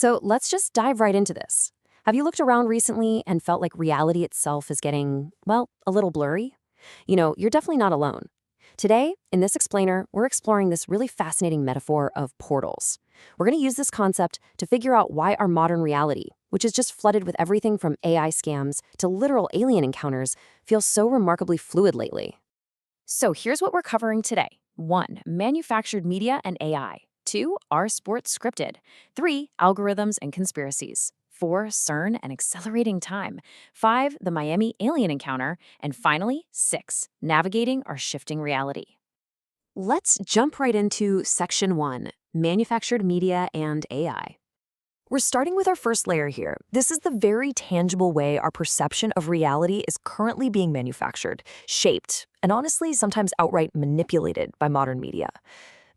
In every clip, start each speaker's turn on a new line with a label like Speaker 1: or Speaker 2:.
Speaker 1: So let's just dive right into this. Have you looked around recently and felt like reality itself is getting, well, a little blurry? You're definitely not alone. Today, in this explainer, we're exploring this really fascinating metaphor of portals. We're going to use this concept to figure out why our modern reality, which is just flooded with everything from AI scams to literal alien encounters, feels so remarkably fluid lately. So here's what we're covering today. 1. Manufactured media and AI. 2. Are sports scripted? 3. Algorithms and conspiracies. 4. CERN and accelerating time. 5. The Miami alien encounter. And finally, 6. Navigating our shifting reality. Let's jump right into Section 1, Manufactured Media and AI. We're starting with our first layer here. This is the very tangible way our perception of reality is currently being manufactured, shaped, and honestly, sometimes outright manipulated by modern media.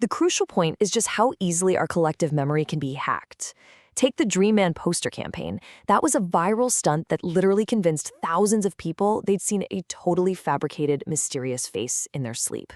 Speaker 1: The crucial point is just how easily our collective memory can be hacked. Take the Dream Man poster campaign. That was a viral stunt that literally convinced thousands of people they'd seen a totally fabricated, mysterious face in their sleep.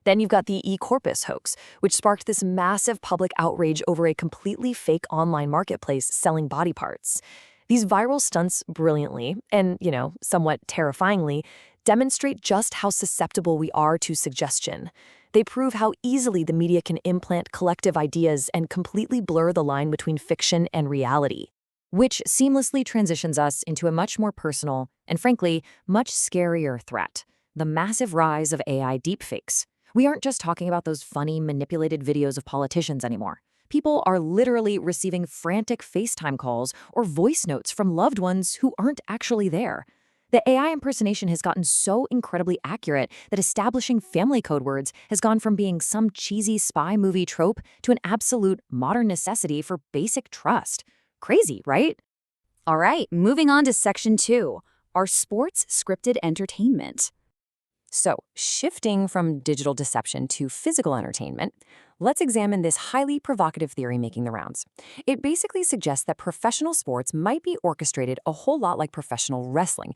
Speaker 1: Then you've got the E-Corpus hoax, which sparked this massive public outrage over a completely fake online marketplace selling body parts. These viral stunts brilliantly, and, somewhat terrifyingly, demonstrate just how susceptible we are to suggestion. They prove how easily the media can implant collective ideas and completely blur the line between fiction and reality, which seamlessly transitions us into a much more personal and, frankly, much scarier threat: the massive rise of AI deepfakes. We aren't just talking about those funny, manipulated videos of politicians anymore. People are literally receiving frantic FaceTime calls or voice notes from loved ones who aren't actually there. The AI impersonation has gotten so incredibly accurate that establishing family code words has gone from being some cheesy spy movie trope to an absolute modern necessity for basic trust. Crazy, right? All right, moving on to Section 2, are sports scripted entertainment? So, shifting from digital deception to physical entertainment, let's examine this highly provocative theory making the rounds. It basically suggests that professional sports might be orchestrated a whole lot like professional wrestling.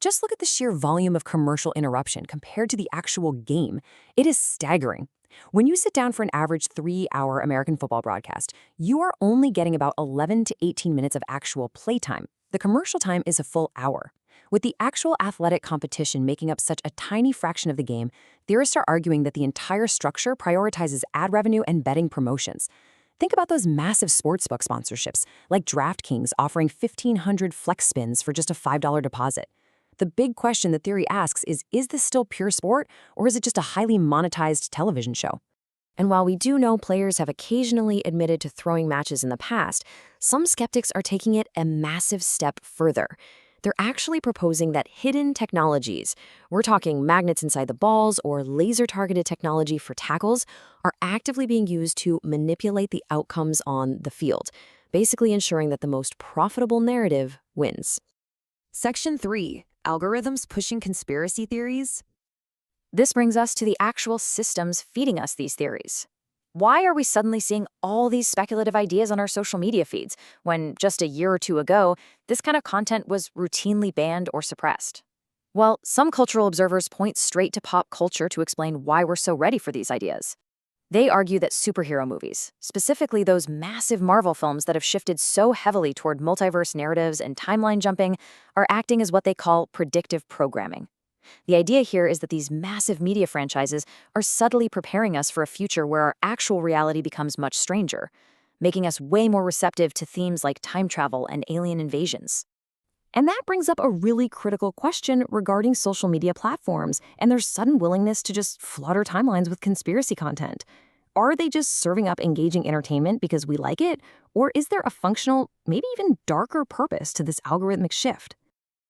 Speaker 1: Just look at the sheer volume of commercial interruption compared to the actual game. It is staggering. When you sit down for an average 3-hour American football broadcast, you are only getting about 11 to 18 minutes of actual playtime. The commercial time is a full hour. With the actual athletic competition making up such a tiny fraction of the game, theorists are arguing that the entire structure prioritizes ad revenue and betting promotions. Think about those massive sportsbook sponsorships, like DraftKings offering 1,500 flex spins for just a $5 deposit. The big question the theory asks is this still pure sport, or is it just a highly monetized television show? And while we do know players have occasionally admitted to throwing matches in the past, some skeptics are taking it a massive step further. They're actually proposing that hidden technologies, we're talking magnets inside the balls or laser-targeted technology for tackles, are actively being used to manipulate the outcomes on the field, basically ensuring that the most profitable narrative wins. Section 3, algorithms pushing conspiracy theories. This brings us to the actual systems feeding us these theories. Why are we suddenly seeing all these speculative ideas on our social media feeds when just a year or two ago, this kind of content was routinely banned or suppressed? Well, some cultural observers point straight to pop culture to explain why we're so ready for these ideas. They argue that superhero movies, specifically those massive Marvel films that have shifted so heavily toward multiverse narratives and timeline jumping, are acting as what they call predictive programming. The idea here is that these massive media franchises are subtly preparing us for a future where our actual reality becomes much stranger, making us way more receptive to themes like time travel and alien invasions. And that brings up a really critical question regarding social media platforms and their sudden willingness to just flood our timelines with conspiracy content. Are they just serving up engaging entertainment because we like it? Or is there a functional, maybe even darker purpose to this algorithmic shift?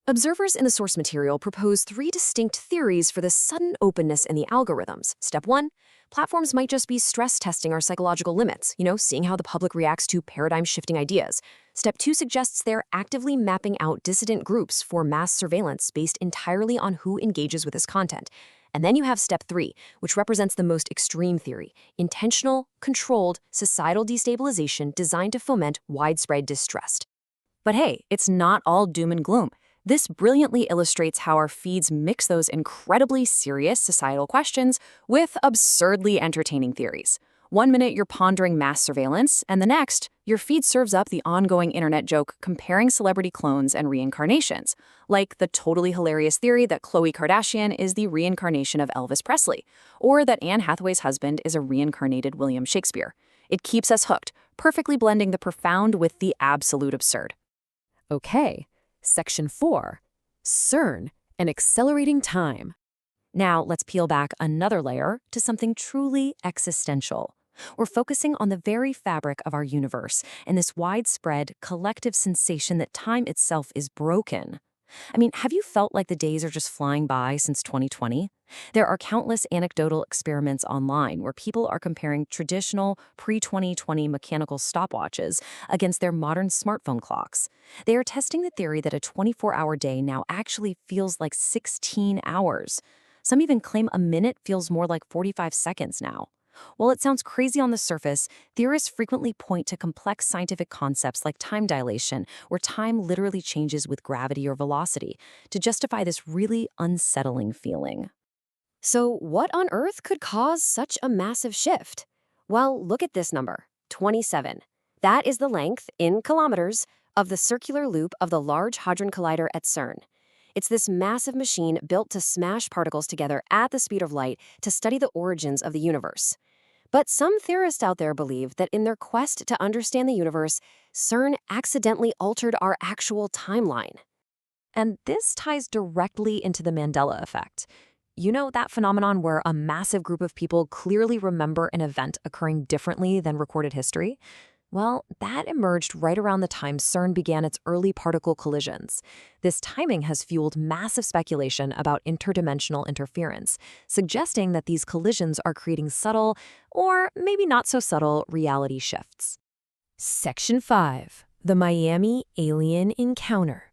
Speaker 1: Observers in the source material propose 3 distinct theories for the sudden openness in the algorithms. Step 1, platforms might just be stress testing our psychological limits, seeing how the public reacts to paradigm-shifting ideas. Step 2 suggests they're actively mapping out dissident groups for mass surveillance based entirely on who engages with this content. And then you have Step 3, which represents the most extreme theory: intentional, controlled, societal destabilization designed to foment widespread distrust. But hey, it's not all doom and gloom. This brilliantly illustrates how our feeds mix those incredibly serious societal questions with absurdly entertaining theories.
Speaker 2: One minute you're pondering mass surveillance, and the next, your feed serves up the ongoing internet joke comparing celebrity clones and reincarnations, like the totally hilarious theory that Khloe Kardashian is the reincarnation of Elvis Presley, or that Anne Hathaway's husband is a reincarnated William Shakespeare. It keeps us hooked, perfectly blending the profound with the absolute absurd.
Speaker 1: Okay, Section 4, CERN, and accelerating time. Now let's peel back another layer to something truly existential. We're focusing on the very fabric of our universe and this widespread collective sensation that time itself is broken. I mean, have you felt like the days are just flying by since 2020? There are countless anecdotal experiments online where people are comparing traditional pre-2020 mechanical stopwatches against their modern smartphone clocks. They are testing the theory that a 24-hour day now actually feels like 16 hours. Some even claim a minute feels more like 45 seconds now. While it sounds crazy on the surface, theorists frequently point to complex scientific concepts like time dilation, where time literally changes with gravity or velocity, to justify this really unsettling feeling. So what on earth could cause such a massive shift? Well, look at this number, 27. That is the length, in kilometers, of the circular loop of the Large Hadron Collider at CERN. It's this massive machine built to smash particles together at the speed of light to study the origins of the universe. But some theorists out there believe that in their quest to understand the universe, CERN accidentally altered our actual timeline. And this ties directly into the Mandela effect. You know that phenomenon where a massive group of people clearly remember an event occurring differently than recorded history? Well, that emerged right around the time CERN began its early particle collisions. This timing has fueled massive speculation about interdimensional interference, suggesting that these collisions are creating subtle, or maybe not so subtle, reality shifts. Section 5. The Miami Alien Encounter.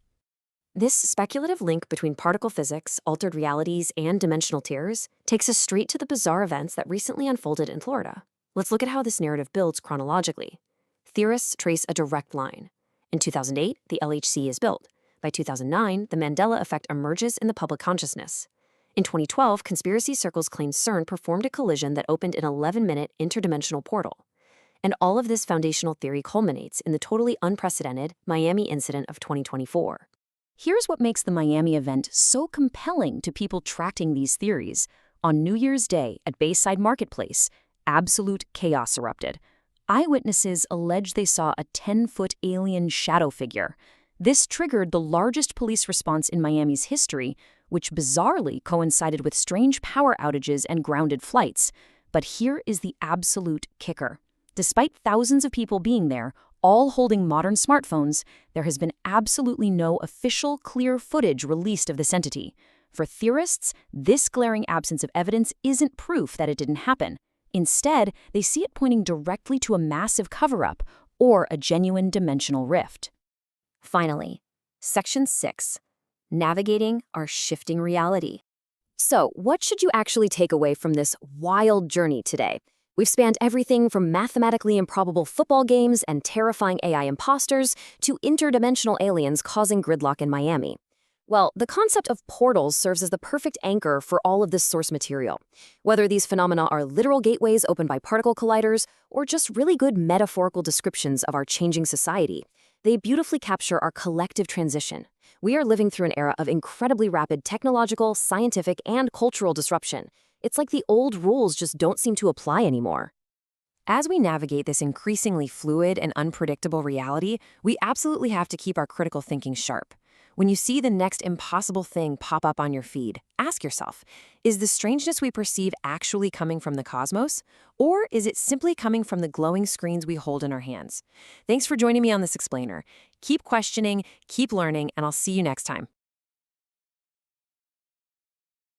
Speaker 1: This speculative link between particle physics, altered realities, and dimensional tears takes us straight to the bizarre events that recently unfolded in Florida. Let's look at how this narrative builds chronologically. Theorists trace a direct line. In 2008, the LHC is built. By 2009, the Mandela effect emerges in the public consciousness. In 2012, conspiracy circles claim CERN performed a collision that opened an 11-minute interdimensional portal. And all of this foundational theory culminates in the totally unprecedented Miami incident of 2024. Here's what makes the Miami event so compelling to people tracking these theories. On New Year's Day at Bayside Marketplace, absolute chaos erupted. Eyewitnesses allege they saw a 10-foot alien shadow figure. This triggered the largest police response in Miami's history, which bizarrely coincided with strange power outages and grounded flights. But here is the absolute kicker. Despite thousands of people being there, all holding modern smartphones, there has been absolutely no official, clear footage released of this entity. For theorists, this glaring absence of evidence isn't proof that it didn't happen. Instead, they see it pointing directly to a massive cover-up or a genuine dimensional rift. Finally, Section 6. Navigating our shifting reality. So, what should you actually take away from this wild journey today? We've spanned everything from mathematically improbable football games and terrifying AI imposters to interdimensional aliens causing gridlock in Miami. Well, the concept of portals serves as the perfect anchor for all of this source material. Whether these phenomena are literal gateways opened by particle colliders or just really good metaphorical descriptions of our changing society, they beautifully capture our collective transition. We are living through an era of incredibly rapid technological, scientific, and cultural disruption. It's like the old rules just don't seem to apply anymore. As we navigate this increasingly fluid and unpredictable reality, we absolutely have to keep our critical thinking sharp. When you see the next impossible thing pop up on your feed, ask yourself, is the strangeness we perceive actually coming from the cosmos? Or is it simply coming from the glowing screens we hold in our hands? Thanks for joining me on this explainer. Keep questioning, keep learning, and I'll see you next time.